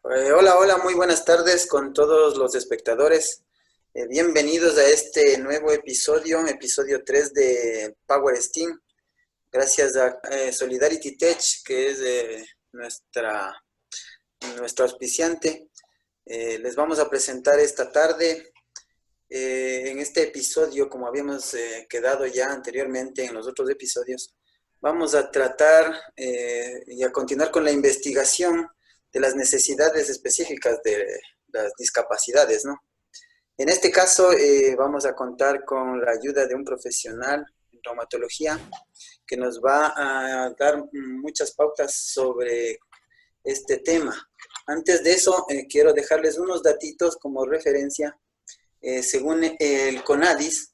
Hola, muy buenas tardes con todos los espectadores. Bienvenidos a este nuevo episodio 3 de Power Steam. Gracias a Solidarity Tech, que es nuestra auspiciante. Les vamos a presentar esta tarde, en este episodio, como habíamos quedado ya anteriormente en los otros episodios, vamos a tratar y a continuar con la investigación de las necesidades específicas de las discapacidades, ¿no? En este caso, vamos a contar con la ayuda de un profesional en traumatología que nos va a dar muchas pautas sobre este tema. Antes de eso, quiero dejarles unos datitos como referencia. Según el CONADIS,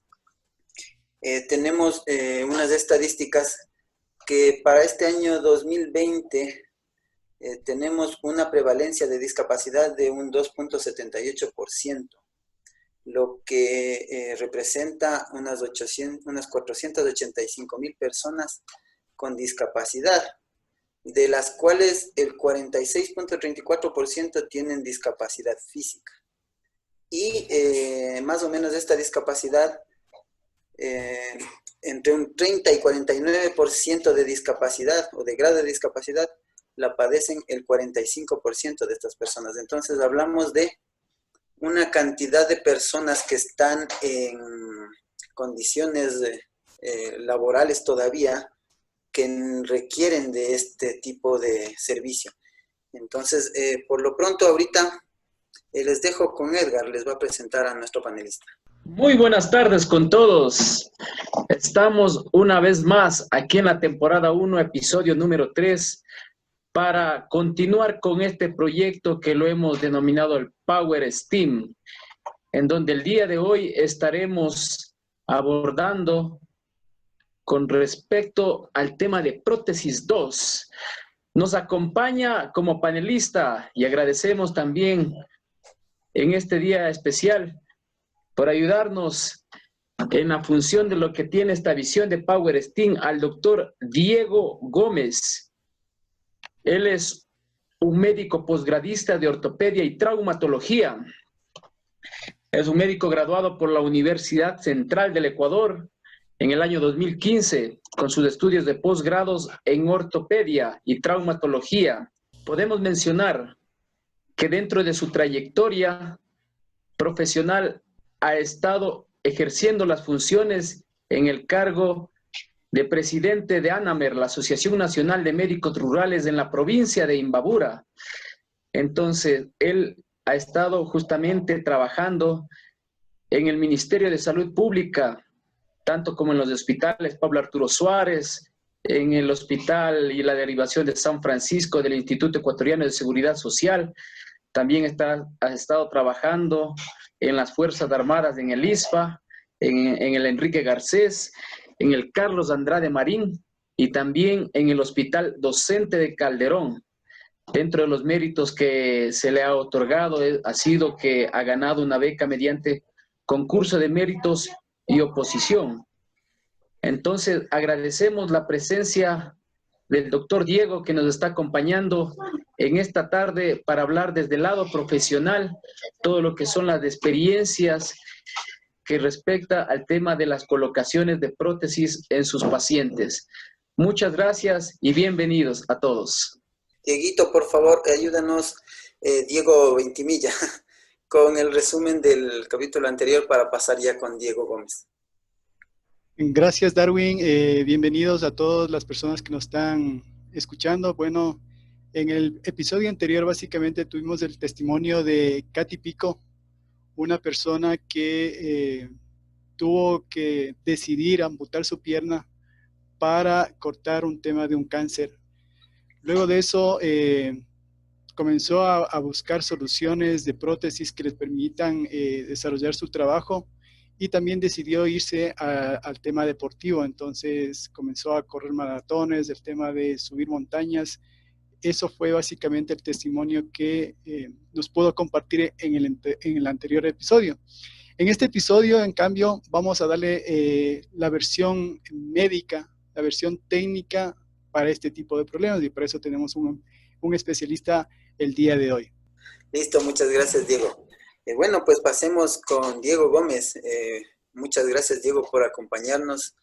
tenemos unas estadísticas que para este año 2020 tenemos una prevalencia de discapacidad de un 2.78%, lo que representa unas 485,000 personas con discapacidad, de las cuales el 46.34% tienen discapacidad física. Y más o menos esta discapacidad, entre un 30 y 49% de discapacidad o de grado de discapacidad, la padecen el 45% de estas personas. Entonces hablamos de una cantidad de personas que están en condiciones laborales todavía que requieren de este tipo de servicio. Entonces, por lo pronto ahorita les dejo con Edgar, les va a presentar a nuestro panelista. Muy buenas tardes con todos. Estamos una vez más aquí en la temporada 1, episodio número 3, para continuar con este proyecto que lo hemos denominado el Power Steam, en donde el día de hoy estaremos abordando con respecto al tema de prótesis 2. Nos acompaña como panelista y agradecemos también en este día especial por ayudarnos en la función de lo que tiene esta visión de Power Steam al doctor Diego Gómez. Él es un médico posgradista de ortopedia y traumatología. Es un médico graduado por la Universidad Central del Ecuador en el año 2015 con sus estudios de posgrados en ortopedia y traumatología. Podemos mencionar que dentro de su trayectoria profesional ha estado ejerciendo las funciones en el cargo de presidente de ANAMER, la Asociación Nacional de Médicos Rurales en la provincia de Imbabura. Entonces, él ha estado justamente trabajando en el Ministerio de Salud Pública, tanto como en los hospitales Pablo Arturo Suárez, en el hospital y la derivación de San Francisco del Instituto Ecuatoriano de Seguridad Social. También ha estado trabajando en las Fuerzas Armadas, en el ISFA, en el Enrique Garcés, en el Carlos Andrade Marín y también en el Hospital Docente de Calderón. Dentro de los méritos que se le ha otorgado ha sido que ha ganado una beca mediante concurso de méritos y oposición. Entonces, agradecemos la presencia del doctor Diego que nos está acompañando en esta tarde para hablar desde el lado profesional todo lo que son las experiencias que respecta al tema de las colocaciones de prótesis en sus pacientes. Muchas gracias y bienvenidos a todos. Dieguito, por favor, ayúdanos, Diego Ventimilla, con el resumen del capítulo anterior para pasar ya con Diego Gómez. Gracias, Darwin. Bienvenidos a todas las personas que nos están escuchando. Bueno, en el episodio anterior básicamente tuvimos el testimonio de Katy Pico, una persona que tuvo que decidir amputar su pierna para cortar un tema de un cáncer. Luego de eso comenzó a buscar soluciones de prótesis que les permitan desarrollar su trabajo y también decidió irse al tema deportivo. Entonces comenzó a correr maratones, el tema de subir montañas. Eso fue básicamente el testimonio que nos pudo compartir en el anterior episodio. En este episodio, en cambio, vamos a darle la versión médica, la versión técnica para este tipo de problemas, y por eso tenemos un especialista el día de hoy. Listo, muchas gracias, Diego. Bueno, pues pasemos con Diego Gómez. Muchas gracias, Diego, por acompañarnos.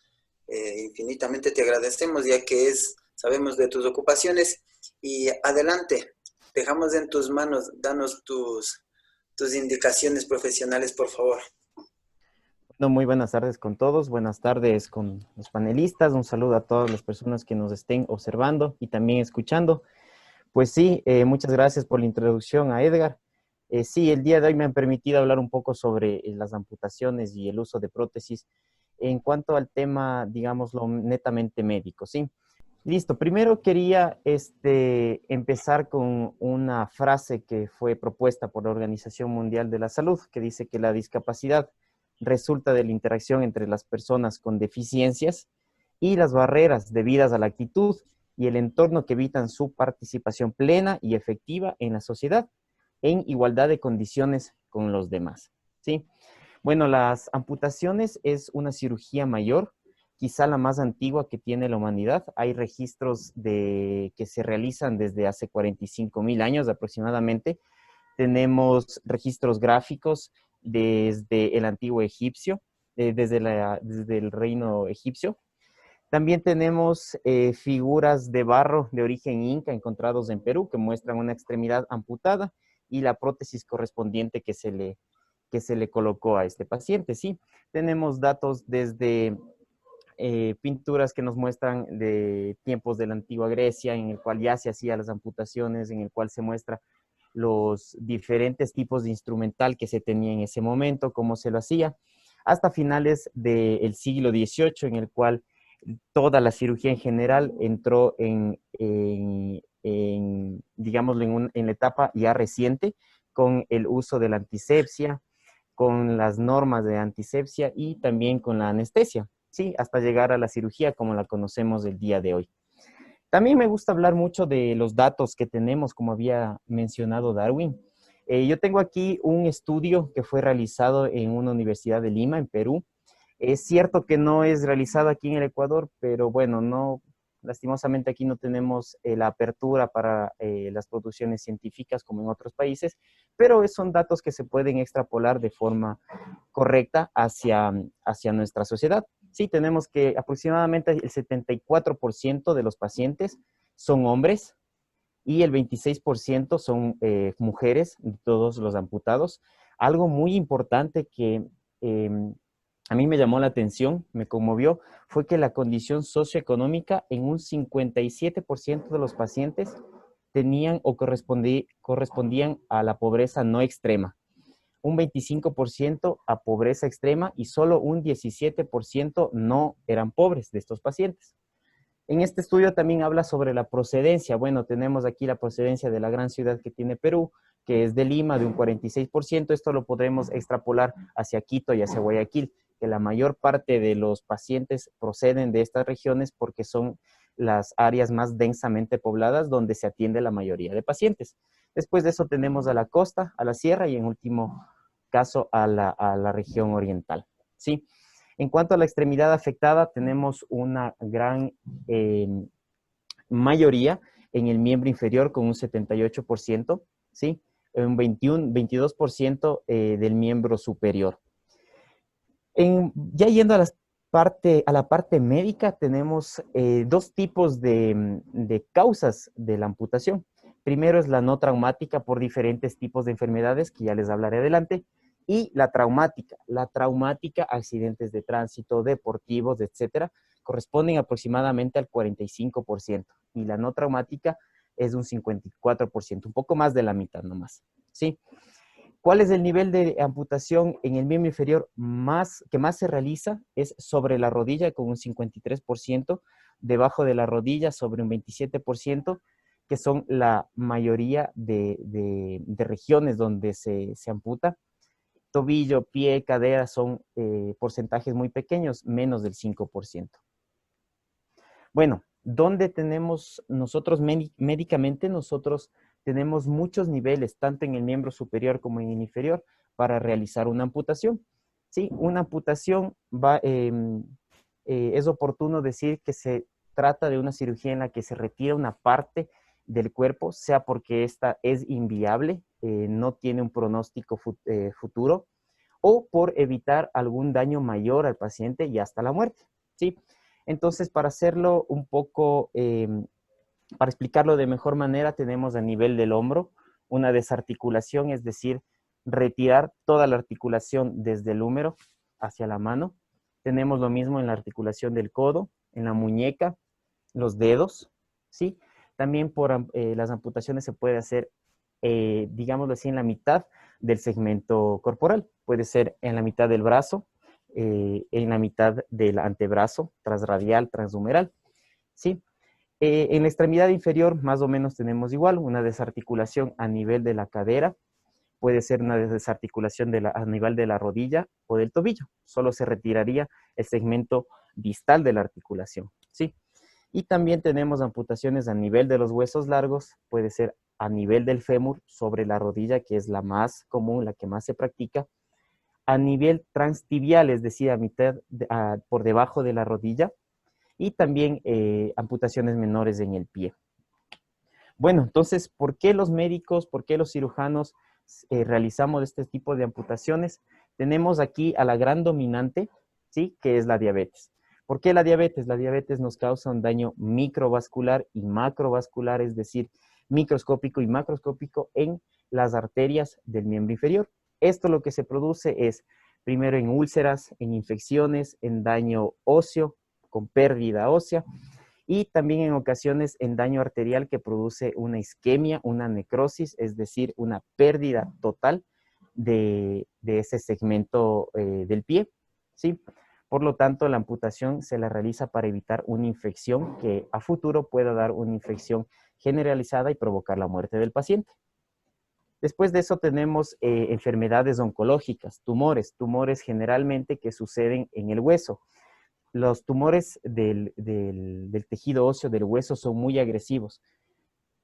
Infinitamente te agradecemos, ya que sabemos de tus ocupaciones. Y adelante, dejamos en tus manos, danos tus indicaciones profesionales, por favor. No, muy buenas tardes con todos, buenas tardes con los panelistas, un saludo a todas las personas que nos estén observando y también escuchando. Pues sí, muchas gracias por la introducción a Edgar. Sí, el día de hoy me han permitido hablar un poco sobre las amputaciones y el uso de prótesis en cuanto al tema, digámoslo, netamente médico, ¿sí? Listo, primero quería empezar con una frase que fue propuesta por la Organización Mundial de la Salud, que dice que la discapacidad resulta de la interacción entre las personas con deficiencias y las barreras debidas a la actitud y el entorno que evitan su participación plena y efectiva en la sociedad en igualdad de condiciones con los demás, ¿sí? Bueno, las amputaciones es una cirugía mayor, quizá la más antigua que tiene la humanidad. Hay registros que se realizan desde hace 45.000 años aproximadamente. Tenemos registros gráficos desde el antiguo egipcio, desde el reino egipcio. También tenemos figuras de barro de origen inca encontrados en Perú que muestran una extremidad amputada y la prótesis correspondiente que se le colocó a este paciente, ¿sí? Tenemos datos desde pinturas que nos muestran de tiempos de la antigua Grecia, en el cual ya se hacían las amputaciones, en el cual se muestra los diferentes tipos de instrumental que se tenía en ese momento, cómo se lo hacía, hasta finales del siglo XVIII, en el cual toda la cirugía en general entró digámoslo, en la etapa ya reciente, con el uso de la antisepsia, con las normas de antisepsia y también con la anestesia, ¿sí? Hasta llegar a la cirugía como la conocemos el día de hoy. También me gusta hablar mucho de los datos que tenemos, como había mencionado Darwin. Yo tengo aquí un estudio que fue realizado en una universidad de Lima, en Perú. Es cierto que no es realizado aquí en el Ecuador, pero bueno, no, lastimosamente aquí no tenemos la apertura para las producciones científicas como en otros países, pero son datos que se pueden extrapolar de forma correcta hacia nuestra sociedad. Sí, tenemos que aproximadamente el 74% de los pacientes son hombres y el 26% son mujeres, todos los amputados. Algo muy importante que a mí me llamó la atención, me conmovió, fue que la condición socioeconómica en un 57% de los pacientes tenían o correspondían a la pobreza no extrema, un 25% a pobreza extrema y solo un 17% no eran pobres de estos pacientes. En este estudio también habla sobre la procedencia. Bueno, tenemos aquí la procedencia de la gran ciudad que tiene Perú, que es de Lima, de un 46%. Esto lo podremos extrapolar hacia Quito y hacia Guayaquil, que la mayor parte de los pacientes proceden de estas regiones porque son las áreas más densamente pobladas donde se atiende la mayoría de pacientes. Después de eso tenemos a la costa, a la sierra y en último caso a la región oriental, ¿sí? En cuanto a la extremidad afectada, tenemos una gran mayoría en el miembro inferior con un 78%, ¿sí? Un 22% del miembro superior. Ya yendo a la parte médica, tenemos dos tipos de causas de la amputación. Primero es la no traumática por diferentes tipos de enfermedades, que ya les hablaré adelante, y la traumática. La traumática, accidentes de tránsito, deportivos, etcétera, corresponden aproximadamente al 45%, y la no traumática es un 54%, un poco más de la mitad nomás, ¿sí? ¿Cuál es el nivel de amputación en el miembro inferior que más se realiza? Es sobre la rodilla con un 53%, debajo de la rodilla sobre un 27%, que son la mayoría de regiones donde se amputa. Tobillo, pie, cadera son porcentajes muy pequeños, menos del 5%. Bueno, ¿dónde tenemos nosotros médicamente? Nosotros tenemos muchos niveles, tanto en el miembro superior como en el inferior, para realizar una amputación. Sí, una amputación es oportuno decir que se trata de una cirugía en la que se retira una parte del cuerpo, sea porque esta es inviable, no tiene un pronóstico futuro, o por evitar algún daño mayor al paciente y hasta la muerte, ¿sí? Entonces, para hacerlo un poco, para explicarlo de mejor manera, tenemos a nivel del hombro una desarticulación, es decir, retirar toda la articulación desde el húmero hacia la mano. Tenemos lo mismo en la articulación del codo, en la muñeca, los dedos, ¿sí? También por las amputaciones se puede hacer, digámoslo así, en la mitad del segmento corporal. Puede ser en la mitad del brazo, en la mitad del antebrazo, transradial, transhumeral, ¿sí? En la extremidad inferior, más o menos tenemos igual, una desarticulación a nivel de la cadera, puede ser una desarticulación a nivel de la rodilla o del tobillo. Solo se retiraría el segmento distal de la articulación, ¿sí? Y también tenemos amputaciones a nivel de los huesos largos, puede ser a nivel del fémur, sobre la rodilla, que es la más común, la que más se practica, a nivel transtibial, es decir, a mitad, por debajo de la rodilla, y también amputaciones menores en el pie. Bueno, entonces, ¿por qué los médicos, por qué los cirujanos realizamos este tipo de amputaciones? Tenemos aquí a la gran dominante, ¿sí? Que es la diabetes. ¿Por qué la diabetes? La diabetes nos causa un daño microvascular y macrovascular, es decir, microscópico y macroscópico en las arterias del miembro inferior. Esto lo que se produce es, primero en úlceras, en infecciones, en daño óseo, con pérdida ósea, y también en ocasiones en daño arterial que produce una isquemia, una necrosis, es decir, una pérdida total de ese segmento del pie, ¿sí? Por lo tanto, la amputación se la realiza para evitar una infección que a futuro pueda dar una infección generalizada y provocar la muerte del paciente. Después de eso tenemos enfermedades oncológicas, tumores generalmente que suceden en el hueso. Los tumores del tejido óseo del hueso son muy agresivos.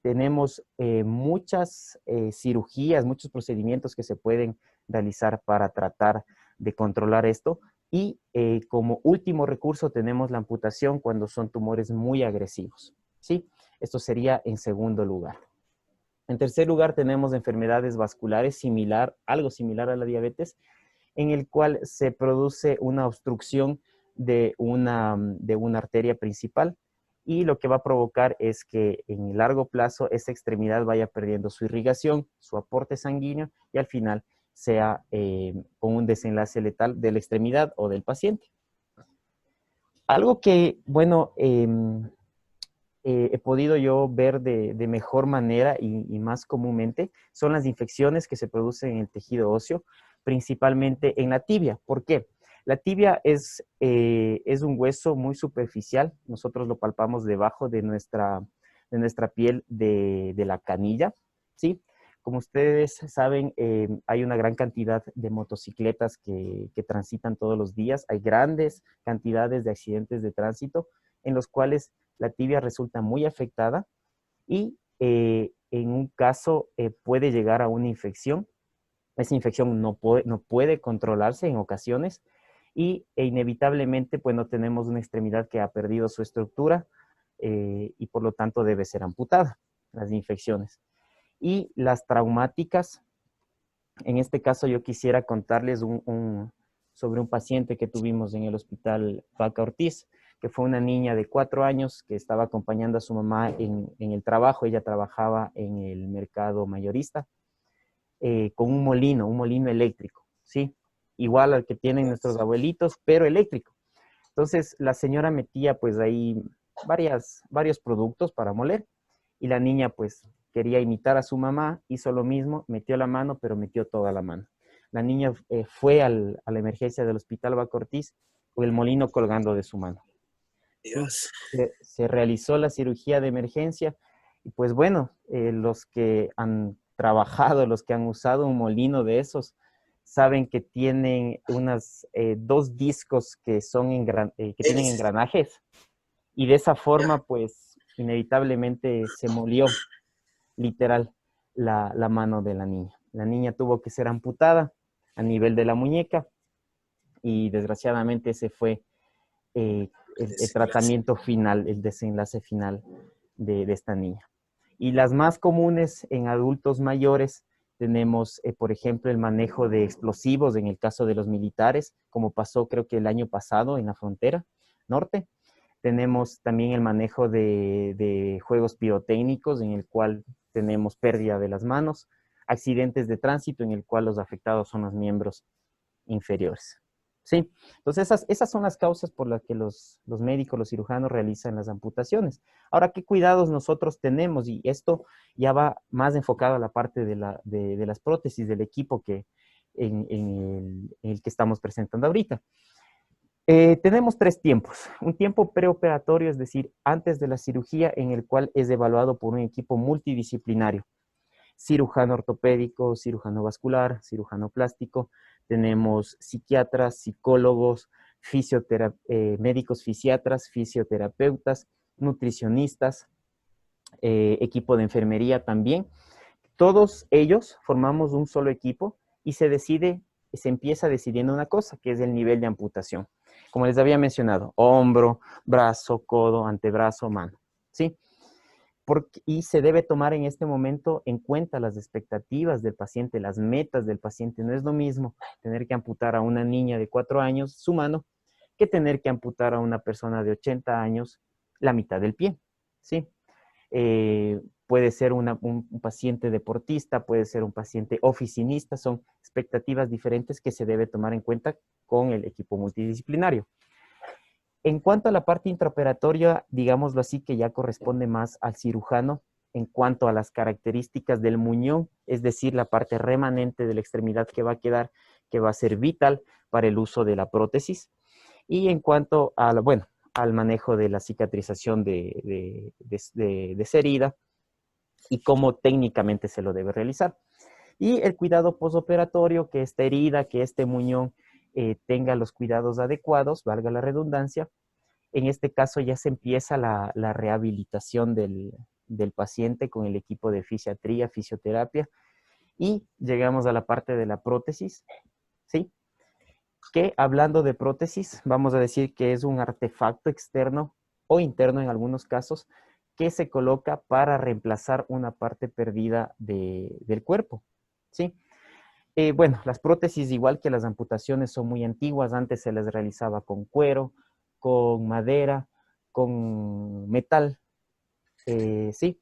Tenemos muchas cirugías, muchos procedimientos que se pueden realizar para tratar de controlar esto. Y como último recurso tenemos la amputación cuando son tumores muy agresivos, ¿sí? Esto sería en segundo lugar. En tercer lugar tenemos enfermedades vasculares algo similar a la diabetes, en el cual se produce una obstrucción de una arteria principal, y lo que va a provocar es que en el largo plazo esa extremidad vaya perdiendo su irrigación, su aporte sanguíneo, y al final sea con un desenlace letal de la extremidad o del paciente. Algo que, bueno, he podido yo ver de mejor manera y más comúnmente son las infecciones que se producen en el tejido óseo, principalmente en la tibia. ¿Por qué? La tibia es un hueso muy superficial. Nosotros lo palpamos debajo de nuestra piel de la canilla, ¿sí? Como ustedes saben, hay una gran cantidad de motocicletas que transitan todos los días. Hay grandes cantidades de accidentes de tránsito en los cuales la tibia resulta muy afectada y en un caso puede llegar a una infección. Esa infección no puede controlarse en ocasiones y inevitablemente pues no tenemos una extremidad que ha perdido su estructura y por lo tanto debe ser amputada, las infecciones. Y las traumáticas, en este caso yo quisiera contarles sobre un paciente que tuvimos en el hospital Vaca Ortiz, que fue una niña de 4 años que estaba acompañando a su mamá en el trabajo. Ella trabajaba en el mercado mayorista con un molino eléctrico, ¿sí? Igual al que tienen nuestros abuelitos, pero eléctrico. Entonces la señora metía pues ahí varios productos para moler, y la niña pues quería imitar a su mamá, hizo lo mismo, metió la mano, pero metió toda la mano. La niña fue a la emergencia del hospital Vaca Ortiz con el molino colgando de su mano. Dios. Se realizó la cirugía de emergencia y pues bueno, los que han trabajado, los que han usado un molino de esos, saben que tienen dos discos que tienen engranajes, y de esa forma pues inevitablemente se molió literal la mano de la niña. La niña tuvo que ser amputada a nivel de la muñeca y desgraciadamente ese fue el tratamiento final, el desenlace final de esta niña. Y las más comunes en adultos mayores tenemos, por ejemplo, el manejo de explosivos en el caso de los militares, como pasó creo que el año pasado en la frontera norte. Tenemos también el manejo de juegos pirotécnicos, en el cual tenemos pérdida de las manos, accidentes de tránsito, en el cual los afectados son los miembros inferiores. ¿Sí? Entonces, esas son las causas por las que los médicos, los cirujanos realizan las amputaciones. Ahora, ¿qué cuidados nosotros tenemos? Y esto ya va más enfocado a la parte de las prótesis, del equipo en el que estamos presentando ahorita. Tenemos 3 tiempos. Un tiempo preoperatorio, es decir, antes de la cirugía, en el cual es evaluado por un equipo multidisciplinario. Cirujano ortopédico, cirujano vascular, cirujano plástico. Tenemos psiquiatras, psicólogos, médicos fisiatras, fisioterapeutas, nutricionistas, equipo de enfermería también. Todos ellos formamos un solo equipo y se empieza decidiendo una cosa, que es el nivel de amputación. Como les había mencionado, hombro, brazo, codo, antebrazo, mano, ¿sí? Y se debe tomar en este momento en cuenta las expectativas del paciente, las metas del paciente. No es lo mismo tener que amputar a una niña de 4 años su mano que tener que amputar a una persona de 80 años la mitad del pie, ¿sí? Puede ser un paciente deportista, puede ser un paciente oficinista, son expectativas diferentes que se debe tomar en cuenta con el equipo multidisciplinario. En cuanto a la parte intraoperatoria, digámoslo así, que ya corresponde más al cirujano en cuanto a las características del muñón, es decir, la parte remanente de la extremidad que va a quedar, que va a ser vital para el uso de la prótesis. Y en cuanto a, al manejo de la cicatrización de esa herida y cómo técnicamente se lo debe realizar. Y el cuidado postoperatorio, que esta herida, que este muñón tenga los cuidados adecuados, valga la redundancia. En este caso ya se empieza la rehabilitación del paciente con el equipo de fisiatría, fisioterapia, y llegamos a la parte de la prótesis, ¿sí? Que hablando de prótesis, vamos a decir que es un artefacto externo o interno en algunos casos que se coloca para reemplazar una parte perdida del cuerpo, ¿sí? Bueno, las prótesis, igual que las amputaciones, son muy antiguas. Antes se les realizaba con cuero, con madera, con metal, ¿sí?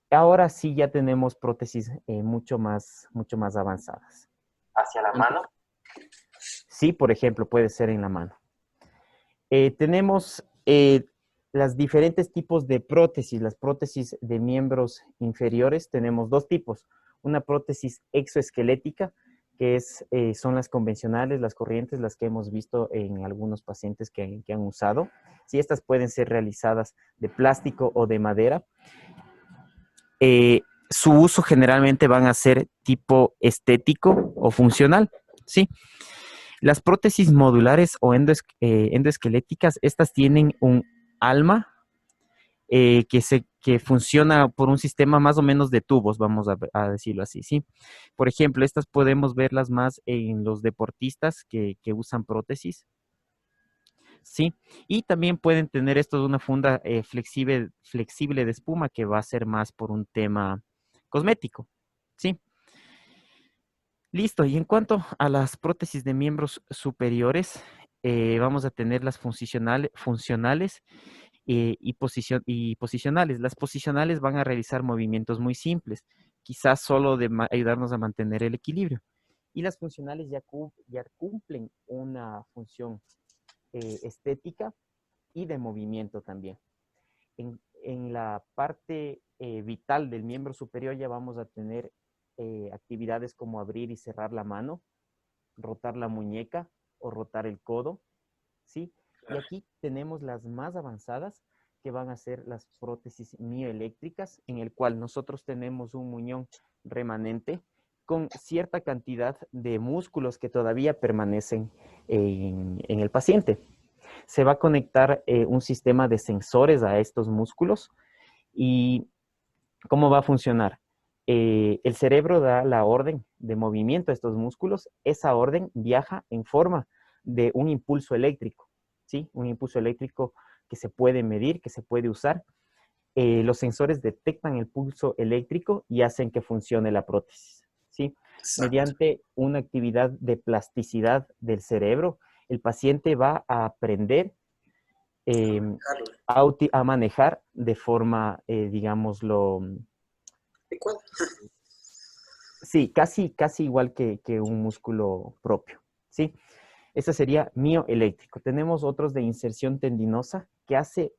Ahora sí ya tenemos prótesis mucho más avanzadas. ¿Hacia la mano? Sí, por ejemplo, puede ser en la mano. Tenemos los diferentes tipos de prótesis. Las prótesis de miembros inferiores tenemos 2 tipos. Una prótesis exoesquelética, que son las convencionales, las corrientes, las que hemos visto en algunos pacientes que han usado. Sí, estas pueden ser realizadas de plástico o de madera. Su uso generalmente van a ser tipo estético o funcional, ¿sí? Las prótesis modulares o endoesqueléticas, estas tienen un alma que funciona por un sistema más o menos de tubos, vamos a decirlo así, ¿sí? Por ejemplo, estas podemos verlas más en los deportistas que usan prótesis, ¿sí? Y también pueden tener estos una funda flexible de espuma, que va a ser más por un tema cosmético, ¿sí? Listo, y en cuanto a las prótesis de miembros superiores, vamos a tener las funcionales y posicionales. Las posicionales van a realizar movimientos muy simples, quizás solo de ayudarnos a mantener el equilibrio. Y las funcionales ya cumplen una función estética y de movimiento también. En la parte vital del miembro superior ya vamos a tener actividades como abrir y cerrar la mano, rotar la muñeca o rotar el codo, ¿sí? Y aquí tenemos las más avanzadas, que van a ser las prótesis mioeléctricas, en el cual nosotros tenemos un muñón remanente con cierta cantidad de músculos que todavía permanecen en el paciente. Se va a conectar un sistema de sensores a estos músculos. ¿Y cómo va a funcionar? El cerebro da la orden de movimiento a estos músculos. Esa orden viaja en forma de un impulso eléctrico, ¿sí? Un impulso eléctrico que se puede medir, que se puede usar. los sensores detectan el pulso eléctrico y hacen que funcione la prótesis, ¿sí? Exacto. Mediante una actividad de plasticidad del cerebro, el paciente va a aprender a manejar de forma, digámoslo, ¿Cuál? sí, casi igual que un músculo propio, ¿sí? Ese sería mioeléctrico. Tenemos otros de inserción tendinosa que hace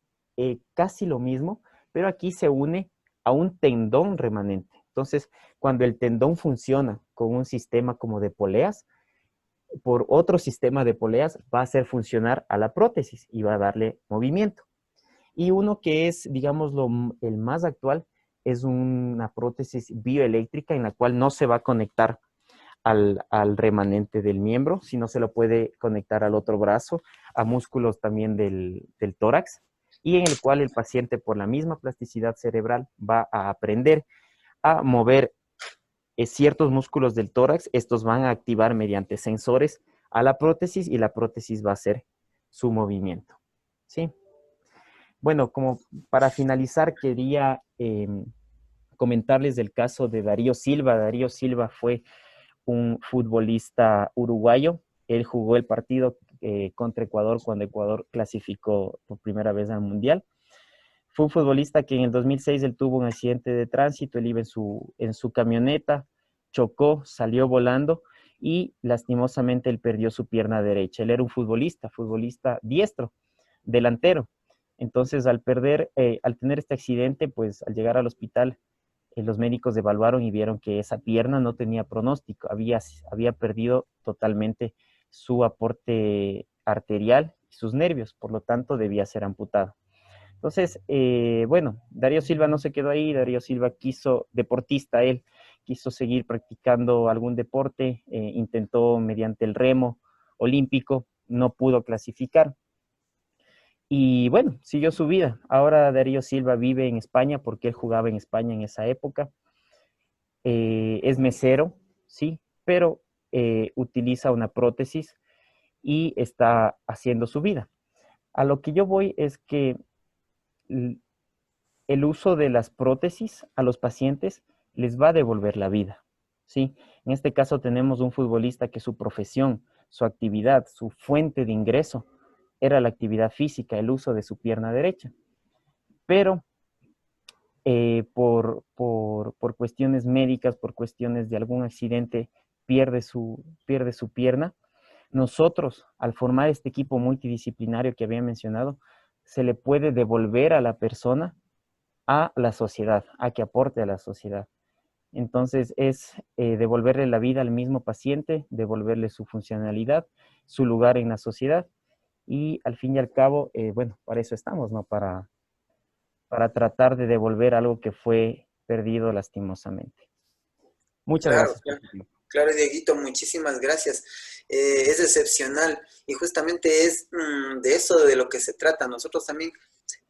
casi lo mismo, pero aquí se une a un tendón remanente. Entonces, cuando el tendón funciona con un sistema como de poleas, por otro sistema de poleas va a hacer funcionar a la prótesis y va a darle movimiento. Y uno que es, digamos, el más actual es una prótesis bioeléctrica en la cual no se va a conectar al remanente del miembro, sino se lo puede conectar al otro brazo, a músculos también del tórax, y en el cual el paciente, por la misma plasticidad cerebral, va a aprender a mover ciertos músculos del tórax. Estos van a activar mediante sensores a la prótesis y la prótesis va a hacer su movimiento, ¿sí? Bueno, como para finalizar, quería comentarles del caso de Darío Silva. Darío Silva fue un futbolista uruguayo. Él jugó el partido contra Ecuador cuando Ecuador clasificó por primera vez al Mundial. Fue un futbolista que en el 2006 él tuvo un accidente de tránsito. Él iba en su camioneta, chocó, salió volando y lastimosamente él perdió su pierna derecha. Él era un futbolista diestro, delantero. Entonces, al tener este accidente, pues al llegar al hospital, los médicos evaluaron y vieron que esa pierna no tenía pronóstico, había perdido totalmente su aporte arterial y sus nervios, por lo tanto debía ser amputado. Entonces, bueno, Darío Silva no se quedó ahí. Darío Silva deportista, él quiso seguir practicando algún deporte, intentó mediante el remo olímpico, no pudo clasificar. Y bueno, siguió su vida. Ahora Darío Silva vive en España porque él jugaba en España en esa época. Es mesero, sí, pero utiliza una prótesis y está haciendo su vida. A lo que yo voy es que el uso de las prótesis a los pacientes les va a devolver la vida, ¿sí? En este caso tenemos un futbolista que su profesión, su actividad, su fuente de ingreso era la actividad física, el uso de su pierna derecha. Pero por cuestiones médicas, por cuestiones de algún accidente, pierde su pierna. Nosotros, al formar este equipo multidisciplinario que había mencionado, se le puede devolver a la persona a la sociedad, a que aporte a la sociedad. Entonces es devolverle la vida al mismo paciente, devolverle su funcionalidad, su lugar en la sociedad y al fin y al cabo, bueno, para eso estamos, ¿no? Para tratar de devolver algo que fue perdido lastimosamente. Muchas Claro, gracias. claro, claro, Dieguito, muchísimas gracias. Es excepcional y justamente es de eso de lo que se trata. Nosotros también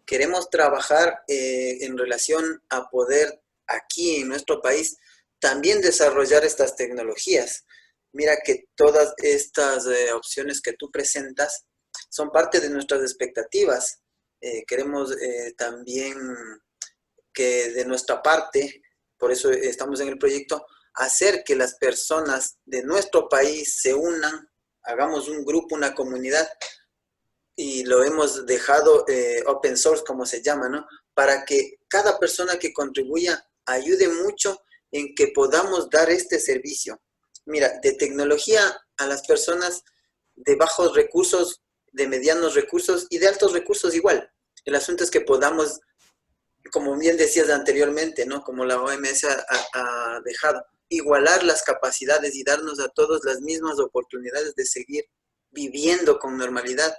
queremos trabajar en relación a poder aquí en nuestro país también desarrollar estas tecnologías. Mira que todas estas opciones que tú presentas son parte de nuestras expectativas. Queremos también que de nuestra parte, por eso estamos en el proyecto, hacer que las personas de nuestro país se unan, hagamos un grupo, una comunidad, y lo hemos dejado open source, como se llama, ¿no? Para que cada persona que contribuya ayude mucho en que podamos dar este servicio. Mira, de tecnología a las personas de bajos recursos, de medianos recursos y de altos recursos igual. El asunto es que podamos, como bien decías anteriormente, ¿no? Como la OMS ha dejado, igualar las capacidades y darnos a todos las mismas oportunidades de seguir viviendo con normalidad,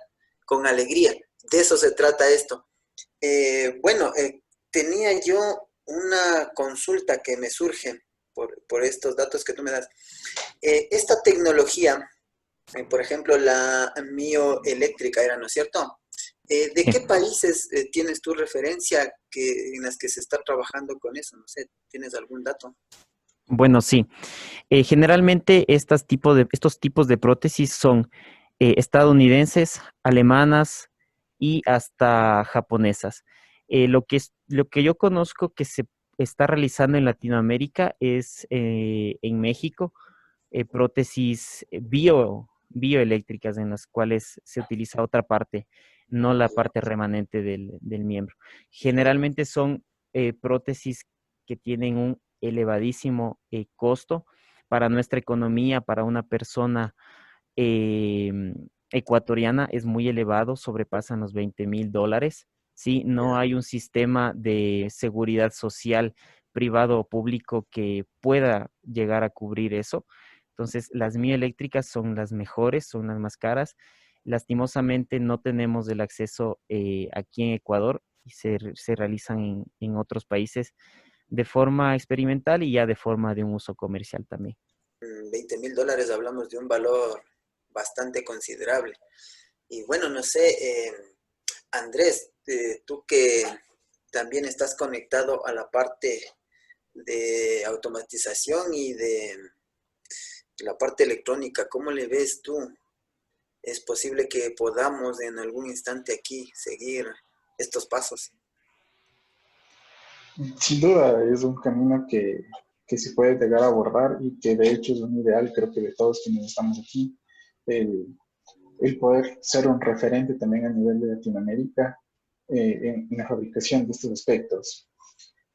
con alegría. De eso se trata esto. Tenía yo una consulta que me surge por estos datos que tú me das. Esta tecnología, por ejemplo, la mioeléctrica era, ¿no es cierto? ¿De qué países tienes tu referencia en las que se está trabajando con eso? No sé, ¿tienes algún dato? Bueno, sí. Generalmente estos tipos de prótesis son estadounidenses, alemanas y hasta japonesas. Lo que yo conozco que se está realizando en Latinoamérica es en México prótesis bioeléctricas en las cuales se utiliza otra parte, no la parte remanente del miembro. Generalmente son prótesis que tienen un elevadísimo costo para nuestra economía, para una persona ecuatoriana es muy elevado, sobrepasan los $20,000. ¿Sí? No hay un sistema de seguridad social privado o público que pueda llegar a cubrir eso. Entonces, las mioeléctricas son las mejores, son las más caras. Lastimosamente no tenemos el acceso aquí en Ecuador y se realizan en otros países de forma experimental y ya de forma de un uso comercial también. $20,000, hablamos de un valor bastante considerable. Y bueno, no sé, Andrés, tú que también estás conectado a la parte de automatización y de la parte electrónica, ¿cómo le ves tú? ¿Es posible que podamos en algún instante aquí seguir estos pasos? Sin duda es un camino que se puede llegar a abordar y que de hecho es un ideal, creo que de todos quienes estamos aquí, el, el poder ser un referente también a nivel de Latinoamérica en la fabricación de estos aspectos.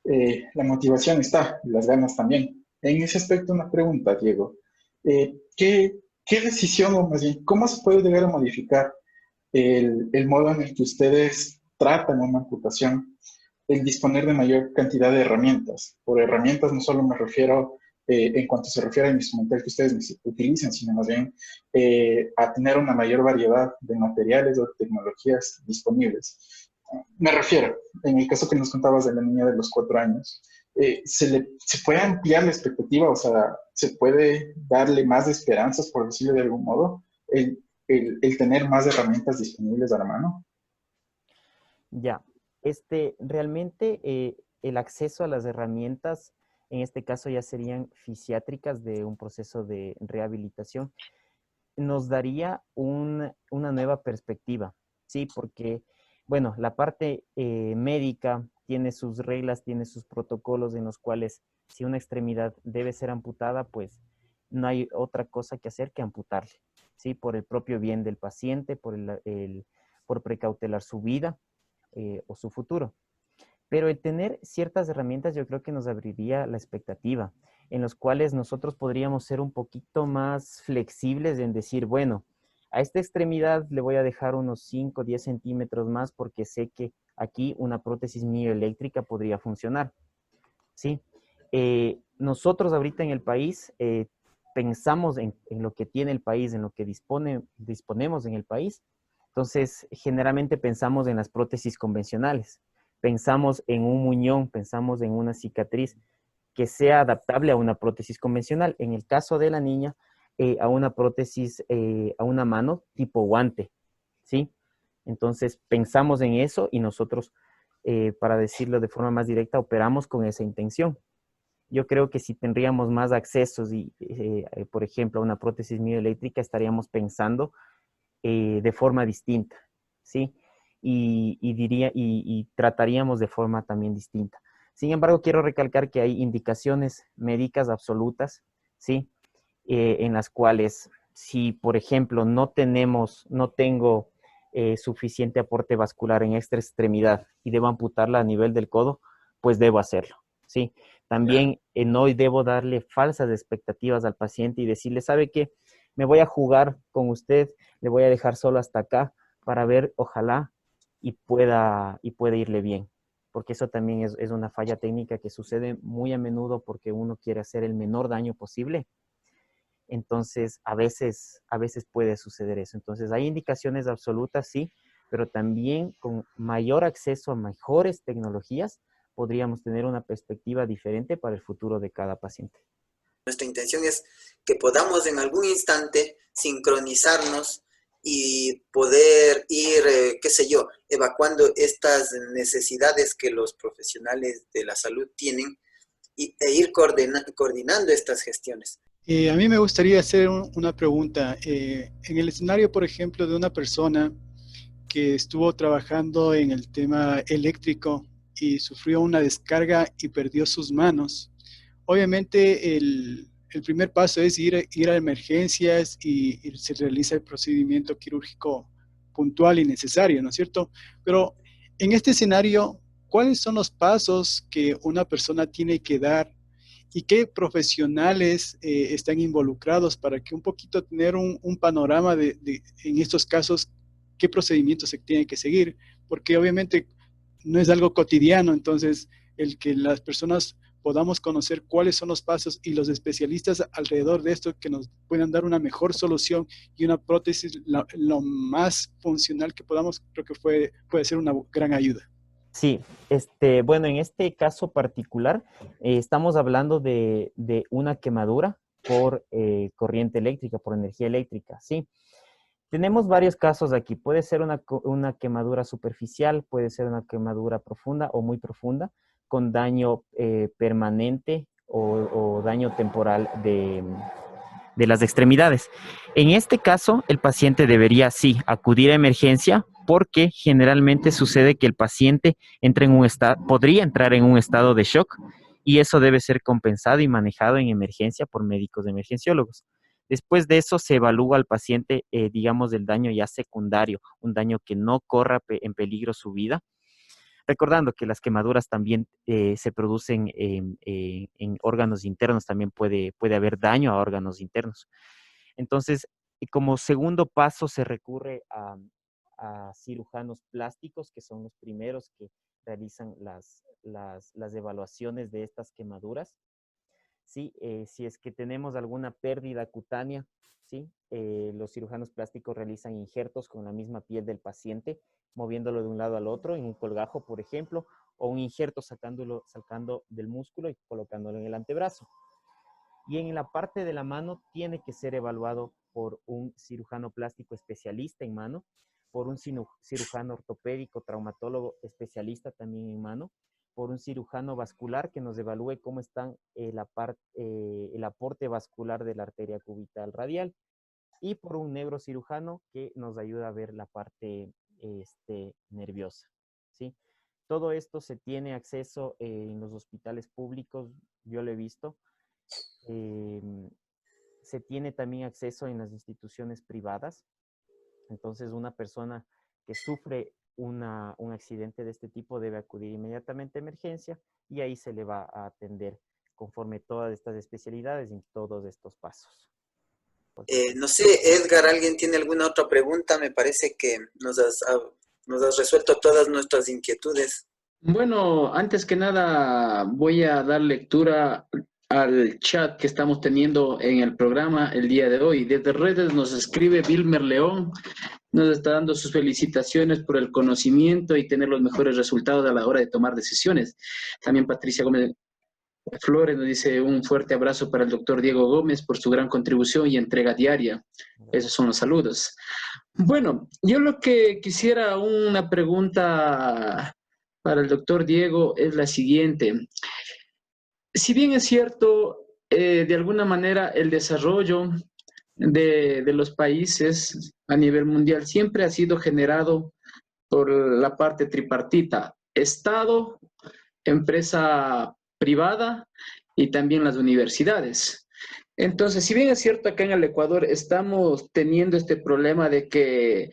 La motivación está, y las ganas también. En ese aspecto una pregunta, Diego. ¿Qué decisión o más bien, cómo se puede llegar a modificar el modo en el que ustedes tratan una amputación, el disponer de mayor cantidad de herramientas? Por herramientas no solo me refiero en cuanto se refiere al instrumental que ustedes utilizan, sino más bien a tener una mayor variedad de materiales o tecnologías disponibles. Me refiero, en el caso que nos contabas de la niña de los 4 años, ¿se puede ampliar la expectativa? O sea, ¿se puede darle más esperanzas, por decirlo de algún modo, el tener más herramientas disponibles a la mano? Ya, realmente el acceso a las herramientas, en este caso ya serían fisiátricas de un proceso de rehabilitación, nos daría una nueva perspectiva, ¿sí? Porque, bueno, la parte médica tiene sus reglas, tiene sus protocolos en los cuales si una extremidad debe ser amputada, pues no hay otra cosa que hacer que amputarle, ¿sí? Por el propio bien del paciente, por precautelar su vida o su futuro. Pero el tener ciertas herramientas yo creo que nos abriría la expectativa, en los cuales nosotros podríamos ser un poquito más flexibles en decir, bueno, a esta extremidad le voy a dejar unos 5 o 10 centímetros más porque sé que aquí una prótesis mioeléctrica podría funcionar, ¿sí? Nosotros ahorita en el país pensamos en lo que tiene el país, en lo que disponemos en el país. Entonces, generalmente pensamos en las prótesis convencionales. Pensamos en un muñón, pensamos en una cicatriz que sea adaptable a una prótesis convencional. En el caso de la niña, a una prótesis, a una mano tipo guante, ¿sí? Entonces, pensamos en eso y nosotros, para decirlo de forma más directa, operamos con esa intención. Yo creo que si tendríamos más accesos y, por ejemplo, a una prótesis mioeléctrica, estaríamos pensando de forma distinta, ¿sí? Y trataríamos de forma también distinta. Sin embargo, quiero recalcar que hay indicaciones médicas absolutas, ¿sí? En las cuales, si por ejemplo no tengo suficiente aporte vascular en esta extremidad y debo amputarla a nivel del codo, pues debo hacerlo, ¿sí? También no debo darle falsas expectativas al paciente y decirle, ¿sabe qué? Me voy a jugar con usted, le voy a dejar solo hasta acá para ver, ojalá, y pueda irle bien. Porque eso también es una falla técnica que sucede muy a menudo porque uno quiere hacer el menor daño posible. Entonces, a veces puede suceder eso. Entonces, hay indicaciones absolutas, sí, pero también con mayor acceso a mejores tecnologías, podríamos tener una perspectiva diferente para el futuro de cada paciente. Nuestra intención es que podamos en algún instante sincronizarnos y poder ir, qué sé yo, evacuando estas necesidades que los profesionales de la salud tienen e ir coordinando estas gestiones. A mí me gustaría hacer una pregunta. En el escenario, por ejemplo, de una persona que estuvo trabajando en el tema eléctrico y sufrió una descarga y perdió sus manos. Obviamente el primer paso es ir a emergencias y se realiza el procedimiento quirúrgico puntual y necesario, ¿no es cierto? Pero en este escenario, ¿cuáles son los pasos que una persona tiene que dar y qué profesionales están involucrados para que un poquito tener un panorama en estos casos, qué procedimientos se tienen que seguir? Porque obviamente no es algo cotidiano, entonces el que las personas podamos conocer cuáles son los pasos y los especialistas alrededor de esto que nos puedan dar una mejor solución y una prótesis lo más funcional que podamos, creo que puede ser una gran ayuda. Sí, bueno, en este caso particular estamos hablando de una quemadura por corriente eléctrica, por energía eléctrica, ¿sí? Tenemos varios casos aquí. Puede ser una quemadura superficial, puede ser una quemadura profunda o muy profunda, con daño permanente o daño temporal de las extremidades. En este caso, el paciente debería, sí, acudir a emergencia porque generalmente sucede que el paciente podría entrar en un estado de shock y eso debe ser compensado y manejado en emergencia por médicos emergenciólogos. Después de eso se evalúa al paciente, digamos, del daño ya secundario, un daño que no corra en peligro su vida. Recordando que las quemaduras también se producen en órganos internos, también puede haber daño a órganos internos. Entonces, como segundo paso se recurre a cirujanos plásticos, que son los primeros que realizan las evaluaciones de estas quemaduras. ¿Sí? Si es que tenemos alguna pérdida cutánea, ¿sí? Los cirujanos plásticos realizan injertos con la misma piel del paciente, moviéndolo de un lado al otro en un colgajo, por ejemplo, o un injerto sacando del músculo y colocándolo en el antebrazo. Y en la parte de la mano tiene que ser evaluado por un cirujano plástico especialista en mano, por un cirujano ortopédico, traumatólogo especialista también en mano, por un cirujano vascular que nos evalúe cómo está el aporte vascular de la arteria cubital radial y por un neurocirujano que nos ayuda a ver la parte nerviosa, ¿sí? Todo esto se tiene acceso en los hospitales públicos, yo lo he visto. Se tiene también acceso en las instituciones privadas. Entonces, una persona que sufre un accidente de este tipo debe acudir inmediatamente a emergencia y ahí se le va a atender conforme todas estas especialidades y todos estos pasos. No sé, Edgar, ¿alguien tiene alguna otra pregunta? Me parece que nos has resuelto todas nuestras inquietudes. Bueno, antes que nada voy a dar lectura al chat que estamos teniendo en el programa el día de hoy. Desde redes nos escribe Wilmer León, nos está dando sus felicitaciones por el conocimiento y tener los mejores resultados a la hora de tomar decisiones. También Patricia Gómez Flores nos dice un fuerte abrazo para el doctor Diego Gómez por su gran contribución y entrega diaria. Esos son los saludos. Bueno, yo lo que quisiera una pregunta para el doctor Diego es la siguiente. Si bien es cierto, de alguna manera el desarrollo de los países a nivel mundial siempre ha sido generado por la parte tripartita, Estado, empresa privada y también las universidades. Entonces, si bien es cierto, acá en el Ecuador estamos teniendo este problema de que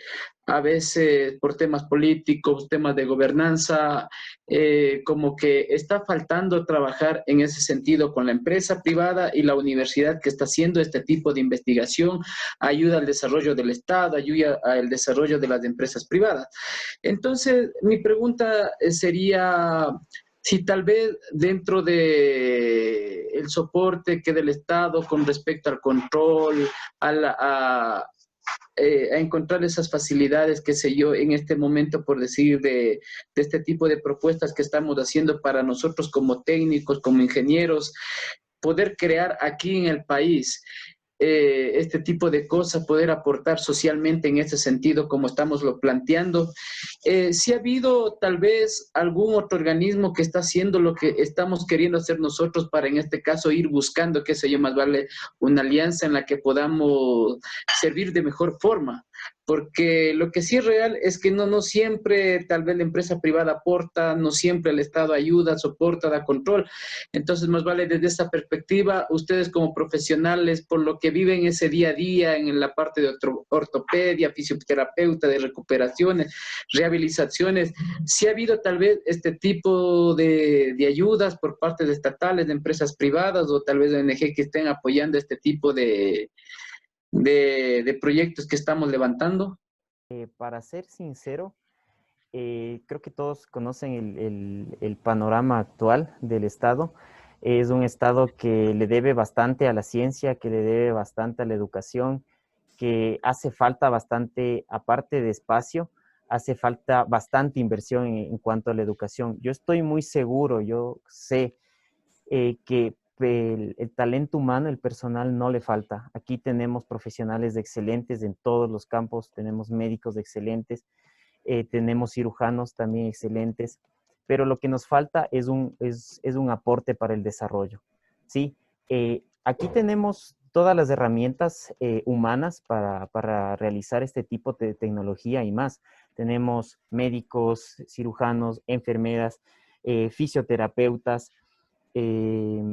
a veces por temas políticos, temas de gobernanza, como que está faltando trabajar en ese sentido con la empresa privada y la universidad que está haciendo este tipo de investigación, ayuda al desarrollo del Estado, ayuda al desarrollo de las empresas privadas. Entonces, mi pregunta sería si tal vez dentro de el soporte que del Estado con respecto al control, a encontrar esas facilidades, qué sé yo, en este momento, por decir, de este tipo de propuestas que estamos haciendo para nosotros como técnicos, como ingenieros, poder crear aquí en el país este tipo de cosas, poder aportar socialmente en ese sentido como estamos lo planteando. Si ha habido tal vez algún otro organismo que está haciendo lo que estamos queriendo hacer nosotros para en este caso ir buscando, qué sé yo, más vale una alianza en la que podamos servir de mejor forma. porque lo que sí es real es que no siempre tal vez la empresa privada aporta, no siempre el Estado ayuda, soporta, da control. Entonces, más vale desde esa perspectiva, ustedes como profesionales, por lo que viven ese día a día en la parte de ortopedia, fisioterapeuta, de recuperaciones, rehabilitaciones, ¿sí ha habido tal vez este tipo de ayudas por parte de estatales, de empresas privadas o tal vez de ONG que estén apoyando este tipo de proyectos que estamos levantando? Para ser sincero, creo que todos conocen el panorama actual del Estado. Es un Estado que le debe bastante a la ciencia, que le debe bastante a la educación, que hace falta bastante, aparte de espacio, hace falta bastante inversión en cuanto a la educación. Yo estoy muy seguro, yo sé que el talento humano, el personal no le falta. Aquí tenemos profesionales excelentes en todos los campos, tenemos médicos excelentes, tenemos cirujanos también excelentes, pero lo que nos falta es un aporte para el desarrollo, ¿sí? Aquí tenemos todas las herramientas humanas para realizar este tipo de tecnología y más. Tenemos médicos, cirujanos, enfermeras, fisioterapeutas, eh,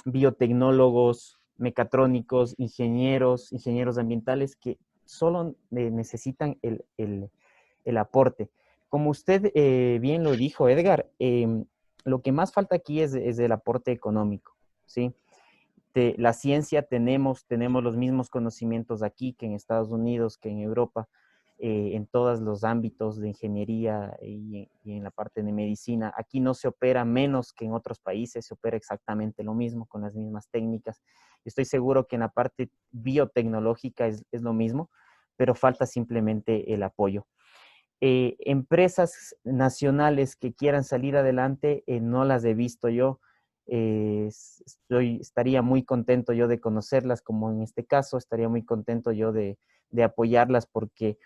biotecnólogos, mecatrónicos, ingenieros ambientales que solo necesitan el aporte. Como usted bien lo dijo, Edgar, lo que más falta aquí es el aporte económico, ¿sí? La ciencia tenemos los mismos conocimientos aquí que en Estados Unidos, que en Europa, en todos los ámbitos de ingeniería y en la parte de medicina. Aquí no se opera menos que en otros países, se opera exactamente lo mismo, con las mismas técnicas. Estoy seguro que en la parte biotecnológica es lo mismo, pero falta simplemente el apoyo. Empresas nacionales que quieran salir adelante, no las he visto yo. Estaría muy contento yo de conocerlas, como en este caso, estaría muy contento yo de apoyarlas porque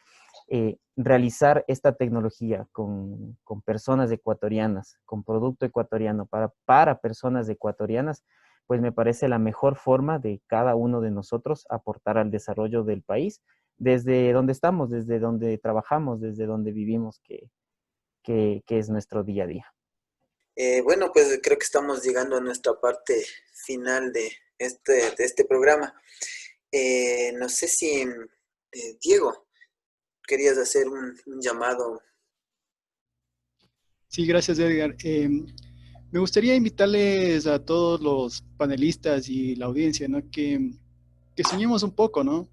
realizar esta tecnología con personas ecuatorianas, con producto ecuatoriano para personas ecuatorianas, pues me parece la mejor forma de cada uno de nosotros aportar al desarrollo del país desde donde estamos, desde donde trabajamos, desde donde vivimos, que es nuestro día a día. Bueno, pues creo que estamos llegando a nuestra parte final de este programa. No sé si, Diego, querías hacer un llamado. Sí, gracias, Edgar. Me gustaría invitarles a todos los panelistas y la audiencia, ¿no? Que soñemos un poco, ¿no?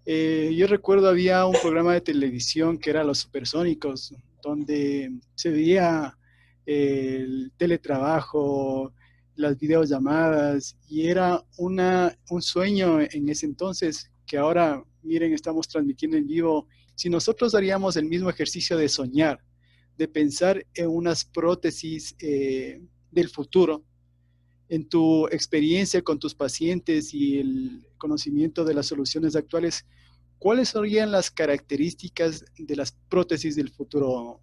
Yo recuerdo había un programa de televisión que era Los Supersónicos, donde se veía el teletrabajo, las videollamadas, y era un sueño en ese entonces, que ahora, miren, estamos transmitiendo en vivo. Si nosotros haríamos el mismo ejercicio de soñar, de pensar en unas prótesis del futuro, en tu experiencia con tus pacientes y el conocimiento de las soluciones actuales, ¿cuáles serían las características de las prótesis del futuro?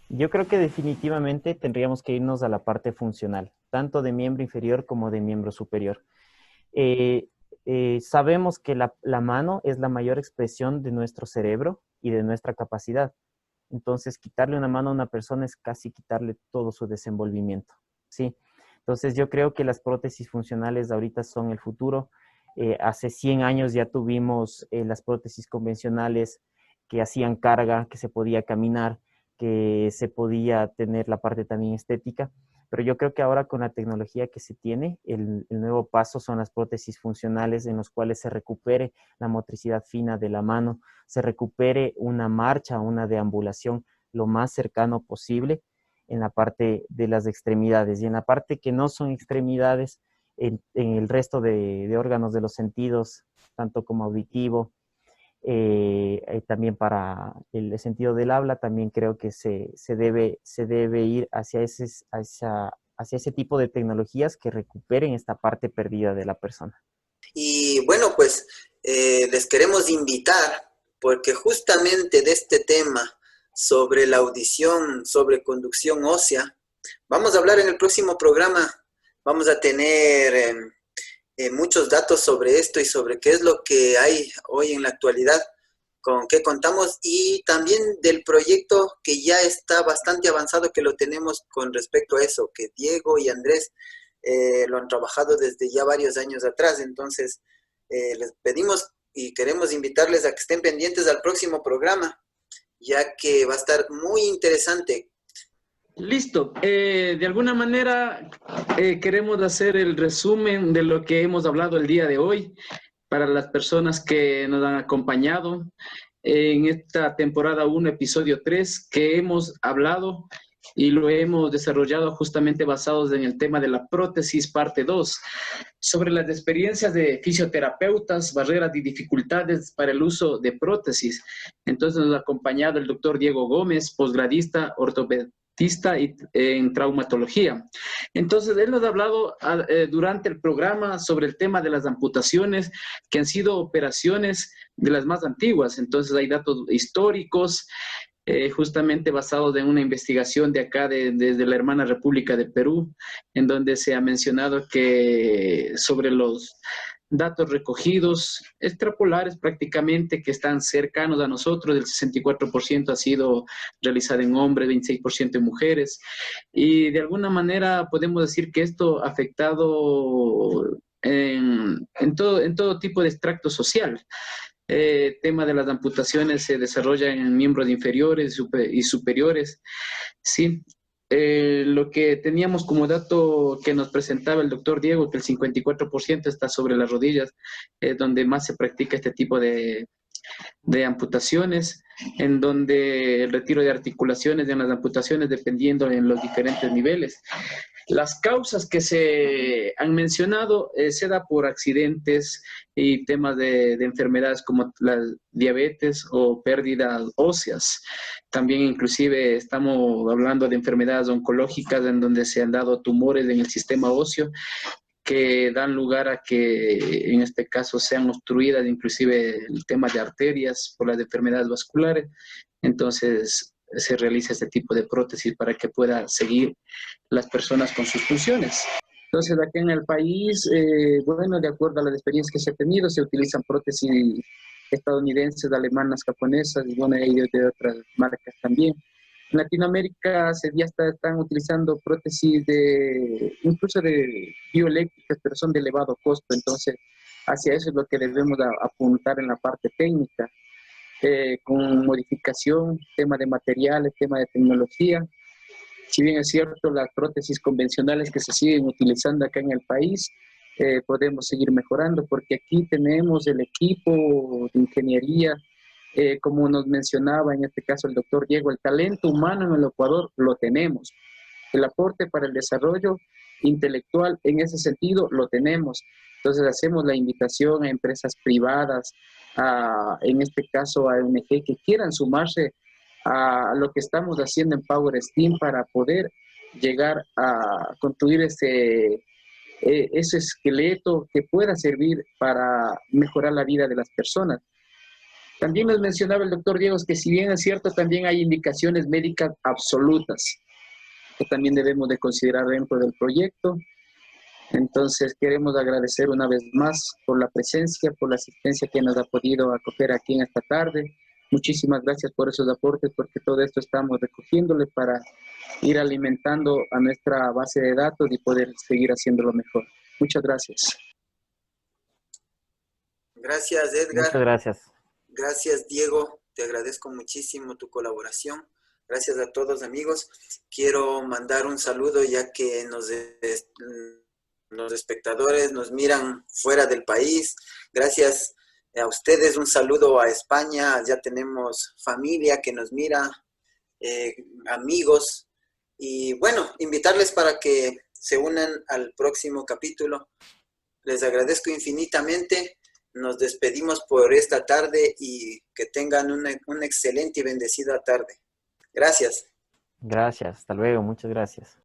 Yo creo que definitivamente tendríamos que irnos a la parte funcional, tanto de miembro inferior como de miembro superior. Sabemos que la mano es la mayor expresión de nuestro cerebro y de nuestra capacidad. Entonces, quitarle una mano a una persona es casi quitarle todo su desenvolvimiento, ¿sí? Entonces, yo creo que las prótesis funcionales ahorita son el futuro. Hace 100 años ya tuvimos las prótesis convencionales que hacían carga, que se podía caminar, que se podía tener la parte también estética. Pero yo creo que ahora con la tecnología que se tiene, el nuevo paso son las prótesis funcionales en los cuales se recupere la motricidad fina de la mano, se recupere una marcha, una deambulación lo más cercano posible en la parte de las extremidades y en la parte que no son extremidades, en el resto de órganos de los sentidos, tanto como auditivo, también para el sentido del habla, también creo que se debe ir hacia ese tipo de tecnologías que recuperen esta parte perdida de la persona. Y bueno, pues les queremos invitar, porque justamente de este tema sobre la audición, sobre conducción ósea, vamos a hablar en el próximo programa. Vamos a tener muchos datos sobre esto y sobre qué es lo que hay hoy en la actualidad con qué contamos y también del proyecto que ya está bastante avanzado, que lo tenemos con respecto a eso, que Diego y Andrés lo han trabajado desde ya varios años atrás. Entonces, les pedimos y queremos invitarles a que estén pendientes al próximo programa, ya que va a estar muy interesante. Listo. De alguna manera queremos hacer el resumen de lo que hemos hablado el día de hoy para las personas que nos han acompañado en esta temporada 1, episodio 3, que hemos hablado y lo hemos desarrollado justamente basados en el tema de la prótesis, parte 2, sobre las experiencias de fisioterapeutas, barreras y dificultades para el uso de prótesis. Entonces nos ha acompañado el doctor Diego Gómez, posgradista, ortopedista en traumatología. Entonces, él nos ha hablado durante el programa sobre el tema de las amputaciones, que han sido operaciones de las más antiguas. Entonces, hay datos históricos, justamente basados en una investigación de acá, desde la hermana República de Perú, en donde se ha mencionado que sobre los datos recogidos, extrapolares prácticamente, que están cercanos a nosotros, el 64% ha sido realizado en hombres, 26% en mujeres, y de alguna manera podemos decir que esto ha afectado en todo tipo de extracto social. Tema de las amputaciones se desarrolla en miembros inferiores y superiores, ¿sí? Lo que teníamos como dato que nos presentaba el doctor Diego, que el 54% está sobre las rodillas, donde más se practica este tipo de amputaciones, en donde el retiro de articulaciones en las amputaciones dependiendo en los diferentes niveles. Las causas que se han mencionado se da por accidentes y temas de enfermedades como la diabetes o pérdidas óseas. También inclusive estamos hablando de enfermedades oncológicas en donde se han dado tumores en el sistema óseo que dan lugar a que en este caso sean obstruidas inclusive el tema de arterias por las enfermedades vasculares. Entonces se realiza este tipo de prótesis para que pueda seguir las personas con sus funciones. Entonces aquí en el país, bueno, de acuerdo a las experiencias que se ha tenido, se utilizan prótesis estadounidenses, alemanas, japonesas y bueno, y de otras marcas también. En Latinoamérica ya están utilizando prótesis incluso de bioeléctricas, pero son de elevado costo. Entonces, hacia eso es lo que debemos apuntar en la parte técnica, con modificación, tema de materiales, tema de tecnología. Si bien es cierto, las prótesis convencionales que se siguen utilizando acá en el país, podemos seguir mejorando, porque aquí tenemos el equipo de ingeniería, como nos mencionaba en este caso el doctor Diego, el talento humano en el Ecuador lo tenemos. El aporte para el desarrollo intelectual en ese sentido lo tenemos. Entonces hacemos la invitación a empresas privadas, en este caso a ONG que quieran sumarse a lo que estamos haciendo en Power Steam para poder llegar a construir ese esqueleto que pueda servir para mejorar la vida de las personas. También nos mencionaba el doctor Diego que si bien es cierto, también hay indicaciones médicas absolutas que también debemos de considerar dentro del proyecto. Entonces queremos agradecer una vez más por la presencia, por la asistencia que nos ha podido acoger aquí en esta tarde. Muchísimas gracias por esos aportes, porque todo esto estamos recogiéndole para ir alimentando a nuestra base de datos y poder seguir haciéndolo mejor. Muchas gracias. Gracias, Edgar. Muchas gracias. Gracias, Diego. Te agradezco muchísimo tu colaboración. Gracias a todos, amigos. Quiero mandar un saludo ya que los espectadores nos miran fuera del país. Gracias a ustedes. Un saludo a España. Ya tenemos familia que nos mira, amigos. Y bueno, invitarles para que se unan al próximo capítulo. Les agradezco infinitamente. Nos despedimos por esta tarde y que tengan una excelente y bendecida tarde. Gracias. Gracias. Hasta luego. Muchas gracias.